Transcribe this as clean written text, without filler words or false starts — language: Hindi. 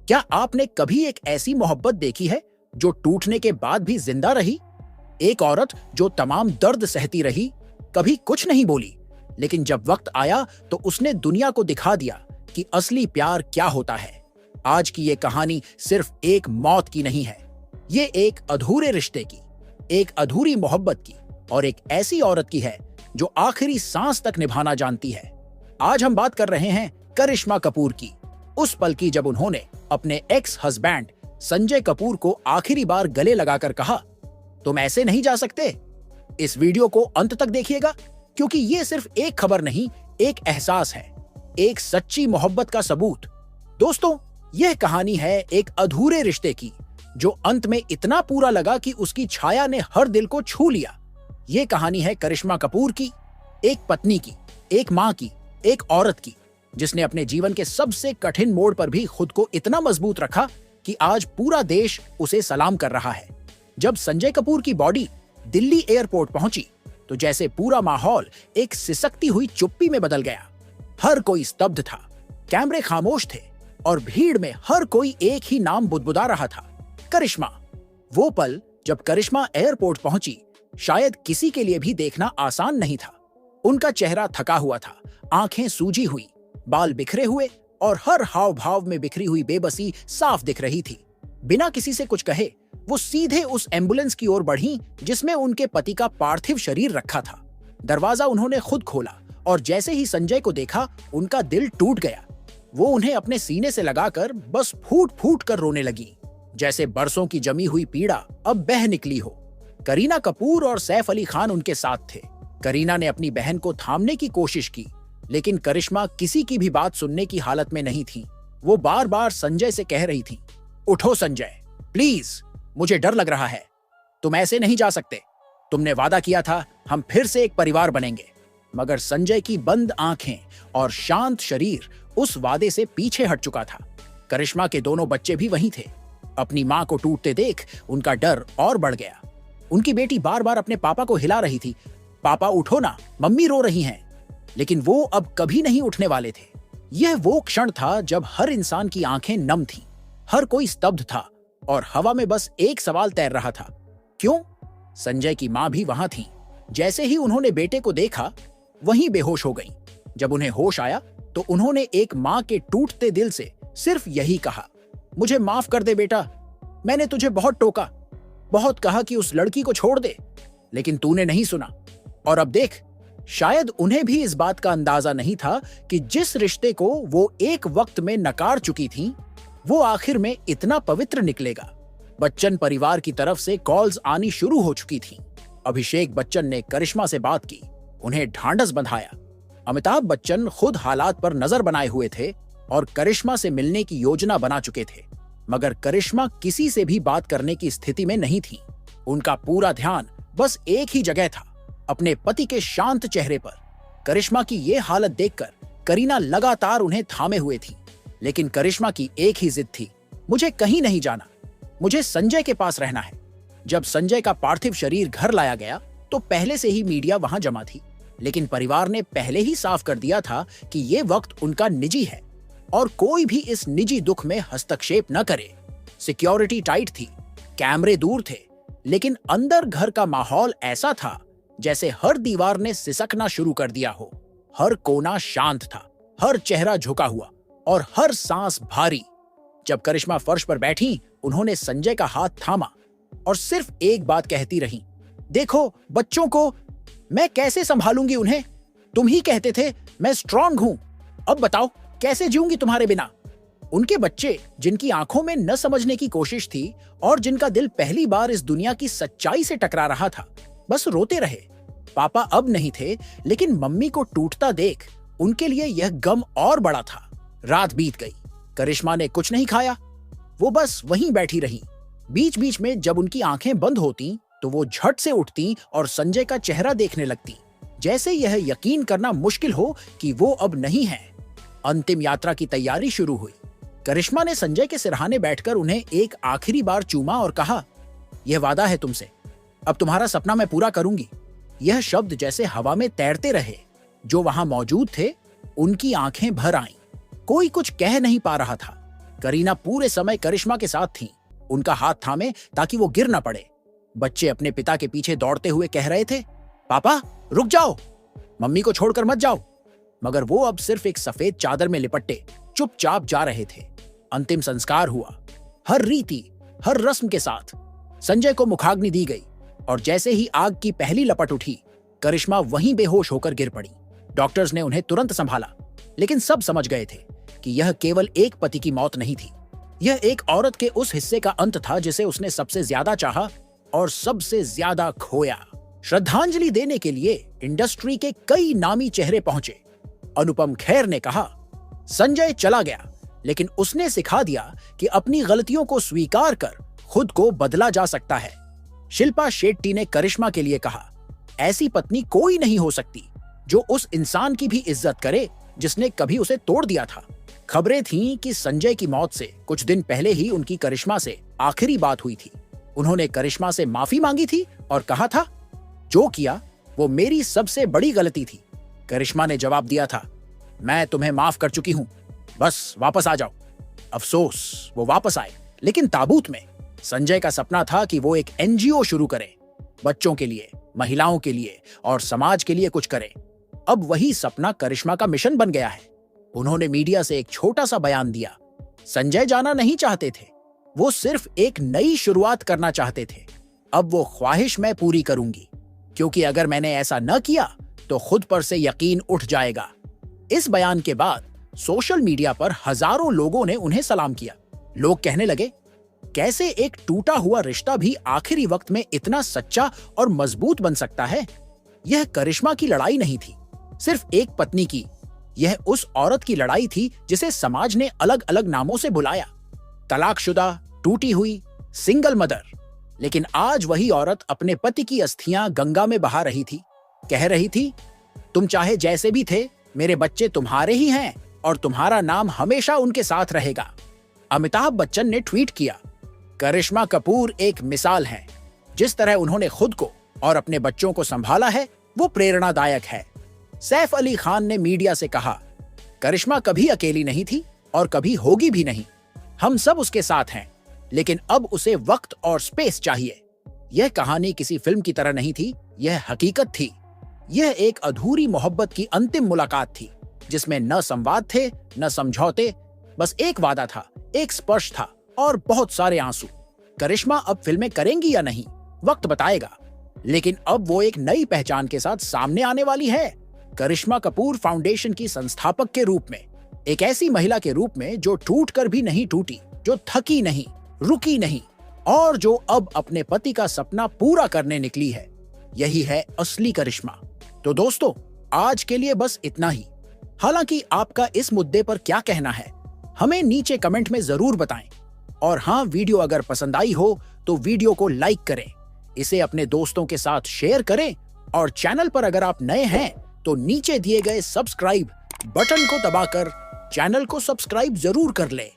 क्या आपने कभी एक ऐसी मोहब्बत देखी है जो टूटने के बाद भी जिंदा रही? एक औरत जो तमाम दर्द सहती रही, कभी कुछ नहीं बोली, लेकिन जब वक्त आया तो उसने दुनिया को दिखा दिया कि असली प्यार क्या होता है। आज की ये कहानी सिर्फ एक मौत की नहीं है, ये एक अधूरे रिश्ते की, एक अधूरी मोहब्बत की और एक ऐसी औरत की है जो आखिरी सांस तक निभाना जानती है। आज हम बात कर रहे हैं करिश्मा कपूर की, उस पल की जब उन्होंने अपने एक्स हस्बैंड संजय कपूर को आखिरी बार गले लगाकर कहा, तुम ऐसे नहीं जा सकते। इस वीडियो को अंत तक देखिएगा, क्योंकि ये सिर्फ एक खबर नहीं, एक एहसास है, एक सच्ची मोहब्बत का सबूत। दोस्तों, यह कहानी है एक अधूरे रिश्ते की जो अंत में इतना पूरा लगा कि उसकी छाया ने हर दिल को छू लिया। यह कहानी है करिश्मा कपूर की, एक पत्नी की, एक मां की, एक औरत की जिसने अपने जीवन के सबसे कठिन मोड़ पर भी खुद को इतना मजबूत रखा कि आज पूरा देश उसे सलाम कर रहा है। जब संजय कपूर की बॉडी दिल्ली एयरपोर्ट पहुंची तो जैसे पूरा माहौल एक सिसकती हुई चुप्पी में बदल गया। हर कोई स्तब्ध था, कैमरे खामोश थे और भीड़ में हर कोई एक ही नाम बुदबुदा रहा था, करिश्मा। वो पल जब करिश्मा एयरपोर्ट पहुंची शायद किसी के लिए भी देखना आसान नहीं था। उनका चेहरा थका हुआ था, आंखें सूजी हुई, बाल बिखरे हुए और हर हाव भाव में बिखरी हुई बेबसी साफ दिख रही थी। बिना किसी से कुछ कहे वो सीधे उस एम्बुलेंस की ओर बढ़ी जिसमें उनके पति का पार्थिव शरीर रखा था। दरवाजा उन्होंने खुद खोला और जैसे ही संजय को देखा उनका दिल टूट गया। वो उन्हें अपने सीने से लगाकर बस फूट फूट कर रोने लगी, जैसे बरसों की जमी हुई पीड़ा अब बह निकली हो। करीना कपूर और सैफ अली खान उनके साथ थे। करीना ने अपनी बहन को थामने की कोशिश की, लेकिन करिश्मा किसी की भी बात सुनने की हालत में नहीं थी। वो बार बार संजय से कह रही थी, उठो संजय, प्लीज, मुझे डर लग रहा है, तुम ऐसे नहीं जा सकते। तुमने वादा किया था हम फिर से एक परिवार बनेंगे। मगर संजय की बंद आंखें और शांत शरीर उस वादे से पीछे हट चुका था। करिश्मा के दोनों बच्चे भी वहीं थे। अपनी मां को टूटते देख उनका डर और बढ़ गया। उनकी बेटी बार बार अपने पापा को हिला रही थी, पापा उठो ना, मम्मी रो रही हैं। लेकिन वो अब कभी नहीं उठने वाले थे। यह वो क्षण था जब हर इंसान की आंखें नम थीं, हर कोई स्तब्ध था और हवा में बस एक सवाल तैर रहा था, क्यों? संजय की मां भी वहां थी। जैसे ही उन्होंने बेटे को देखा वहीं बेहोश हो गईं। जब उन्हें होश आया तो उन्होंने एक मां के टूटते दिल से सिर्फ यही कहा, मुझे माफ कर दे बेटा, मैंने तुझे बहुत टोका, बहुत कहा कि उस लड़की को छोड़ दे, लेकिन तूने नहीं सुना। और अब देख, शायद उन्हें भी इस बात का अंदाजा नहीं था कि जिस रिश्ते को वो एक वक्त में नकार चुकी थीं, वो आखिर में इतना पवित्र निकलेगा। बच्चन परिवार की तरफ से कॉल्स आनी शुरू हो चुकी थीं। अभिषेक बच्चन ने करिश्मा से बात की, उन्हें ढांढस बंधाया। अमिताभ बच्चन खुद हालात पर नजर बनाए हुए थे और करिश्मा से मिलने की योजना बना चुके थे। मगर करिश्मा किसी से भी बात करने की स्थिति में नहीं थी। उनका पूरा ध्यान बस एक ही जगह था, अपने पति के शांत चेहरे पर। करिश्मा की ये हालत देखकर करीना लगातार उन्हें थामे हुए थी, लेकिन करिश्मा की एक ही जिद थी, मुझे कहीं नहीं जाना, मुझे संजय के पास रहना है। जब संजय का पार्थिव शरीर घर लाया गया तो पहले से ही मीडिया वहां जमा थी, लेकिन परिवार ने पहले ही साफ कर दिया था कि ये वक्त उनका निजी है और कोई भी इस निजी दुख में हस्तक्षेप न करे। सिक्योरिटी टाइट थी, कैमरे दूर थे, लेकिन अंदर घर का माहौल ऐसा था जैसे हर दीवार ने सिसकना शुरू कर दिया हो। हर कोना शांत था, हर चेहरा झुका हुआ और हर सांस भारी। जब करिश्मा फर्श पर बैठी, उन्होंने संजय का हाथ थामा और सिर्फ एक बात कहती रही, देखो बच्चों को मैं कैसे संभालूंगी उन्हें? तुम ही कहते थे मैं स्ट्रांग हूं, अब बताओ कैसे जीऊंगी तुम्हारे बिना? उनके बच्चे, जिनकी आंखों में न समझने की कोशिश थी और जिनका दिल पहली बार इस दुनिया की सच्चाई से टकरा रहा था, बस रोते रहे। पापा अब नहीं थे, लेकिन मम्मी को टूटता देख उनके लिए यह गम और बड़ा था। रात बीत गई, करिश्मा ने कुछ नहीं खाया, वो बस वहीं बैठी रही। बीच बीच में जब उनकी आंखें बंद होती तो वो झट से उठती और संजय का चेहरा देखने लगती, जैसे यह यकीन करना मुश्किल हो कि वो अब नहीं है। अंतिम यात्रा की तैयारी शुरू हुई। करिश्मा ने संजय के सिरहाने बैठकर उन्हें एक आखिरी बार चूमा और कहा, यह वादा है तुमसे, अब तुम्हारा सपना मैं पूरा करूंगी। यह शब्द जैसे हवा में तैरते रहे। जो वहां मौजूद थे उनकी आंखें भर आईं। कोई कुछ कह नहीं पा रहा था, करीना पूरे समय करिश्मा के साथ थीं, उनका हाथ थामे ताकि वो गिर न पड़े। बच्चे अपने पिता के पीछे दौड़ते हुए कह रहे थे, पापा रुक जाओ, मम्मी को छोड़कर मत जाओ। मगर वो अब सिर्फ एक सफेद चादर में लिपटे चुपचाप जा रहे थे। अंतिम संस्कार हुआ, हर रीति, हर रस्म के साथ। संजय को मुखाग्नि दी गई और जैसे ही आग की पहली लपट उठी, करिश्मा वहीं बेहोश होकर गिर पड़ी। डॉक्टर्स ने उन्हें तुरंत संभाला, लेकिन सब समझ गए थे कि यह केवल एक पति की मौत नहीं थी। यह एक औरत के उस हिस्से का अंत था जिसे उसने सबसे ज्यादा चाहा और सबसे ज्यादा खोया। श्रद्धांजलि देने के लिए इंडस्ट्री के कई नामी चेहरे पहुंचे। अनुपम खेर ने कहा, संजय चला गया, लेकिन उसने सिखा दिया कि अपनी गलतियों को स्वीकार कर खुद को बदला जा सकता है। शिल्पा शेट्टी ने करिश्मा के लिए कहा, ऐसी पत्नी कोई नहीं हो सकती जो उस इंसान की भी इज्जत करे जिसने कभी उसे तोड़ दिया था। खबरें थीं कि संजय की मौत से कुछ दिन पहले ही उनकी करिश्मा से आखिरी बात हुई थी। उन्होंने करिश्मा से माफी मांगी थी और कहा था, जो किया वो मेरी सबसे बड़ी गलती थी। करिश्मा ने जवाब दिया था, मैं तुम्हें माफ कर चुकी हूं, बस वापस आ जाओ। अफसोस वो वापस आए, लेकिन ताबूत में। संजय का सपना था कि वो एक एनजीओ शुरू करे, बच्चों के लिए, महिलाओं के लिए और समाज के लिए कुछ करे। अब वही सपना करिश्मा का मिशन बन गया है। उन्होंने मीडिया से एक छोटा सा बयान दिया। संजय जाना नहीं चाहते थे, वो सिर्फ एक नई शुरुआत करना चाहते थे। अब वो ख्वाहिश मैं पूरी करूंगी, क्योंकि अगर मैंने ऐसा न किया तो खुद पर से यकीन उठ जाएगा। इस बयान के बाद सोशल मीडिया पर हजारों लोगों ने उन्हें सलाम किया। लोग कहने लगे, कैसे एक टूटा हुआ रिश्ता भी आखिरी वक्त में इतना सच्चा और मजबूत बन सकता है। यह करिश्मा की लड़ाई नहीं थी, सिर्फ एक पत्नी की। यह उस औरत की लड़ाई थी जिसे समाज ने अलग अलग नामों से बुलाया, तलाकशुदा, टूटी हुई, सिंगल मदर। लेकिन आज वही औरत अपने पति की अस्थियां गंगा में बहा रही थी, कह रही थी, तुम चाहे जैसे भी थे, मेरे बच्चे तुम्हारे ही हैं और तुम्हारा नाम हमेशा उनके साथ रहेगा। अमिताभ बच्चन ने ट्वीट किया, करिश्मा कपूर एक मिसाल है। जिस तरह उन्होंने खुद को और अपने बच्चों को संभाला है, वो प्रेरणादायक है। सैफ अली खान ने मीडिया से कहा, करिश्मा कभी अकेली नहीं थी और कभी होगी भी नहीं। हम सब उसके साथ हैं, लेकिन अब उसे वक्त और स्पेस चाहिए। यह कहानी किसी फिल्म की तरह नहीं थी, यह हकीकत थी। यह एक अधूरी मोहब्बत की अंतिम मुलाकात थी, जिसमें न संवाद थे, न समझौते, बस एक वादा था, एक स्पर्श था और बहुत सारे आंसू। करिश्मा अब फिल्में करेंगी या नहीं, वक्त बताएगा, लेकिन अब वो एक नई पहचान के साथ सामने आने वाली है। करिश्मा कपूर फाउंडेशन की संस्थापक के रूप में, एक ऐसी महिला के रूप में जो टूट कर भी नहीं टूटी, जो थकी नहीं, रुकी नहीं और जो अब अपने पति का सपना पूरा करने निकली है। यही है असली करिश्मा। तो दोस्तों, आज के लिए बस इतना ही। हालांकि आपका इस मुद्दे पर क्या कहना है, हमें नीचे कमेंट में जरूर बताएं। और हाँ, वीडियो अगर पसंद आई हो तो वीडियो को लाइक करें, इसे अपने दोस्तों के साथ शेयर करें और चैनल पर अगर आप नए हैं तो नीचे दिए गए सब्सक्राइब बटन को दबाकर चैनल को सब्सक्राइब जरूर कर लें।